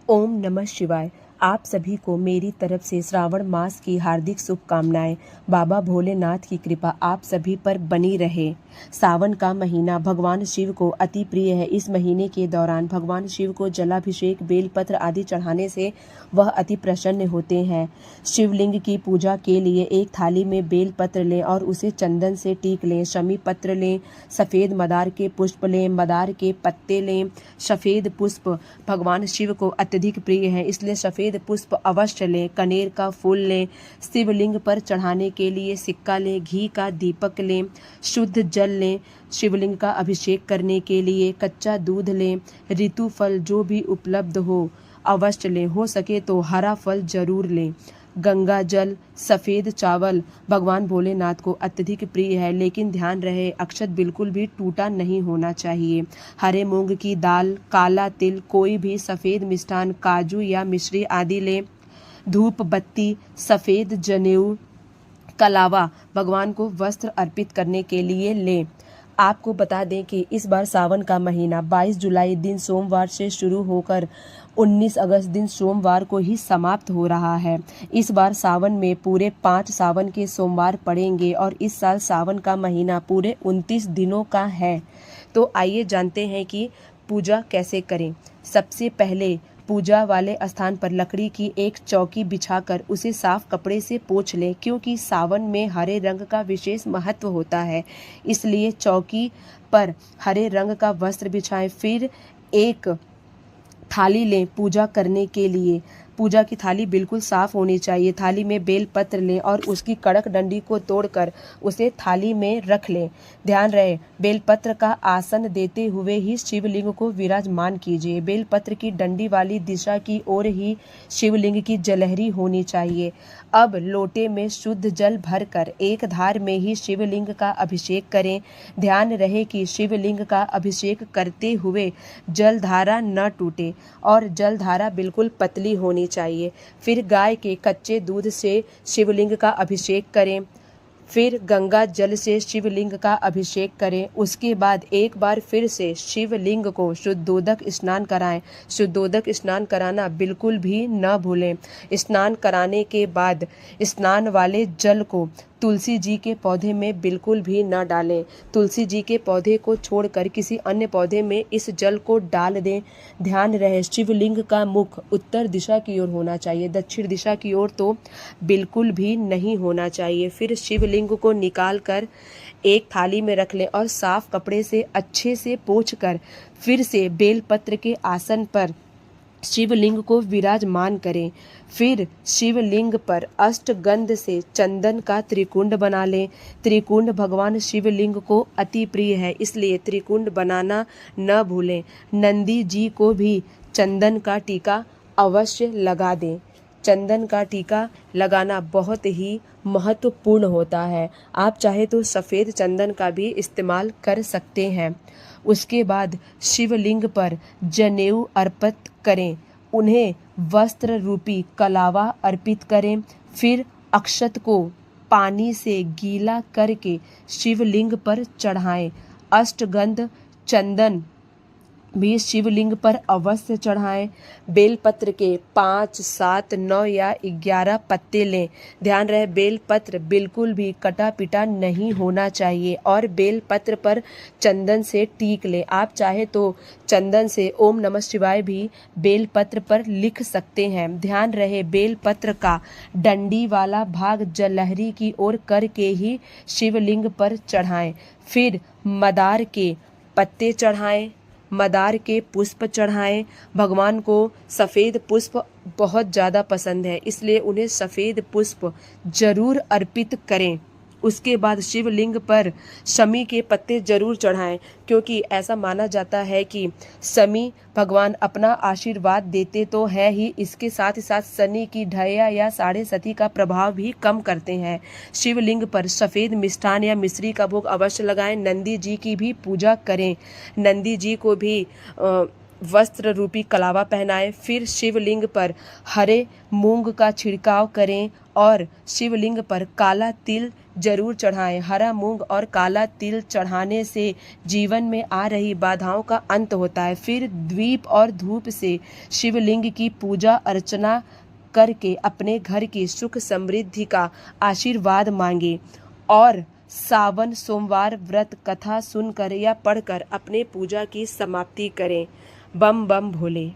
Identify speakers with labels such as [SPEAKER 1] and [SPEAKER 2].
[SPEAKER 1] ओम नमः शिवाय। आप सभी को मेरी तरफ से श्रावण मास की हार्दिक शुभकामनाएं। बाबा भोलेनाथ की कृपा आप सभी पर बनी रहे। सावन का महीना भगवान शिव को अति प्रिय है। इस महीने के दौरान भगवान शिव को जलाभिषेक, बेलपत्र आदि चढ़ाने से वह अति प्रसन्न होते हैं। शिवलिंग की पूजा के लिए एक थाली में बेलपत्र लें और उसे चंदन से टीक लें। शमी पत्र लें, सफ़ेद मदार के पुष्प लें, मदार के पत्ते लें। सफ़ेद पुष्प भगवान शिव को अत्यधिक प्रिय है, इसलिए सफ़ेद पुष्प अवश्य लें। कनेर का फूल लें। शिवलिंग पर चढ़ाने के लिए सिक्का लें। घी का दीपक लें। शुद्ध जल लें। शिवलिंग का अभिषेक करने के लिए कच्चा दूध लें। ऋतु फल जो भी उपलब्ध हो अवश्य लें। हो सके तो हरा फल जरूर लें। गंगा जल, सफ़ेद चावल भगवान भोलेनाथ को अत्यधिक प्रिय है, लेकिन ध्यान रहे अक्षत बिल्कुल भी टूटा नहीं होना चाहिए। हरे मूंग की दाल, काला तिल, कोई भी सफ़ेद मिष्ठान, काजू या मिश्री आदि लें। धूप बत्ती, सफ़ेद जनेऊ, कलावा भगवान को वस्त्र अर्पित करने के लिए लें। आपको बता दें कि इस बार सावन का महीना 22 जुलाई दिन सोमवार से शुरू होकर 19 अगस्त दिन सोमवार को ही समाप्त हो रहा है। इस बार सावन में पूरे 5 सावन के सोमवार पड़ेंगे और इस साल सावन का महीना पूरे 29 दिनों का है। तो आइए जानते हैं कि पूजा कैसे करें। सबसे पहले पूजा वाले स्थान पर लकड़ी की एक चौकी बिछाकर उसे साफ कपड़े से पोंछ लें, क्योंकि सावन में हरे रंग का विशेष महत्व होता है, इसलिए चौकी पर हरे रंग का वस्त्र बिछाएं। फिर एक थाली लें पूजा करने के लिए। पूजा की थाली बिल्कुल साफ होनी चाहिए। थाली में बेल पत्र लें और उसकी कड़क डंडी को तोड़कर उसे थाली में रख लें। ध्यान रहे बेलपत्र का आसन देते हुए ही शिवलिंग को विराजमान कीजिए। बेलपत्र की डंडी वाली दिशा की ओर ही शिवलिंग की जलहरी होनी चाहिए। अब लोटे में शुद्ध जल भरकर एक धार में ही शिवलिंग का अभिषेक करें। ध्यान रहे कि शिवलिंग का अभिषेक करते हुए जलधारा न टूटे और जलधारा बिल्कुल पतली होनी चाहिए। फिर गाय के कच्चे दूध से शिवलिंग का अभिषेक करें। फिर गंगा जल से शिवलिंग का अभिषेक करें। उसके बाद एक बार फिर से शिवलिंग को शुद्धोदक स्नान कराएं। शुद्धोदक स्नान कराना बिल्कुल भी न भूलें। स्नान कराने के बाद स्नान वाले जल को तुलसी जी के पौधे में बिल्कुल भी न डालें। तुलसी जी के पौधे को छोड़कर किसी अन्य पौधे में इस जल को डाल दें। ध्यान रहे शिवलिंग का मुख उत्तर दिशा की ओर होना चाहिए, दक्षिण दिशा की ओर तो बिल्कुल भी नहीं होना चाहिए। फिर शिवलिंग को निकाल कर एक थाली में रख लें और साफ कपड़े से अच्छे से पोंछकर फिर से बेलपत्र के आसन पर शिवलिंग को विराजमान करें। फिर शिवलिंग पर अष्टगंध से चंदन का त्रिकुंड बना लें। त्रिकुंड भगवान शिवलिंग को अति प्रिय है, इसलिए त्रिकुंड बनाना न भूलें। नंदी जी को भी चंदन का टीका अवश्य लगा दें। चंदन का टीका लगाना बहुत ही महत्वपूर्ण होता है। आप चाहे तो सफ़ेद चंदन का भी इस्तेमाल कर सकते हैं। उसके बाद शिवलिंग पर जनेऊ अर्पित करें। उन्हें वस्त्र रूपी कलावा अर्पित करें। फिर अक्षत को पानी से गीला करके शिवलिंग पर चढ़ाएं। अष्टगंध चंदन भी शिवलिंग पर अवश्य चढ़ाएं। बेलपत्र के 5, 7, 9 या 11 पत्ते लें। ध्यान रहे बेलपत्र बिल्कुल भी कटा पिटा नहीं होना चाहिए और बेलपत्र पर चंदन से टीक लें। आप चाहे तो चंदन से ओम नमः शिवाय भी बेलपत्र पर लिख सकते हैं। ध्यान रहे बेलपत्र का डंडी वाला भाग जलहरी की ओर करके ही शिवलिंग पर चढ़ाएं। फिर मदार के पत्ते चढ़ाएं, मदार के पुष्प चढ़ाएं। भगवान को सफ़ेद पुष्प बहुत ज़्यादा पसंद है, इसलिए उन्हें सफ़ेद पुष्प जरूर अर्पित करें। उसके बाद शिवलिंग पर शमी के पत्ते जरूर चढ़ाएं, क्योंकि ऐसा माना जाता है कि शमी भगवान अपना आशीर्वाद देते तो है ही, इसके साथ ही साथ शनि की ढैया या साढ़े सती का प्रभाव भी कम करते हैं। शिवलिंग पर सफ़ेद मिष्ठान या मिश्री का भोग अवश्य लगाएं। नंदी जी की भी पूजा करें। नंदी जी को भी वस्त्र रूपी कलावा पहनाएं। फिर शिवलिंग पर हरे मूंग का छिड़काव करें और शिवलिंग पर काला तिल जरूर चढ़ाएं। हरा मूंग और काला तिल चढ़ाने से जीवन में आ रही बाधाओं का अंत होता है। फिर दीप और धूप से शिवलिंग की पूजा अर्चना करके अपने घर की सुख समृद्धि का आशीर्वाद मांगे और सावन सोमवार व्रत कथा सुनकर या पढ़कर अपने पूजा की समाप्ति करें। बम बम भोले।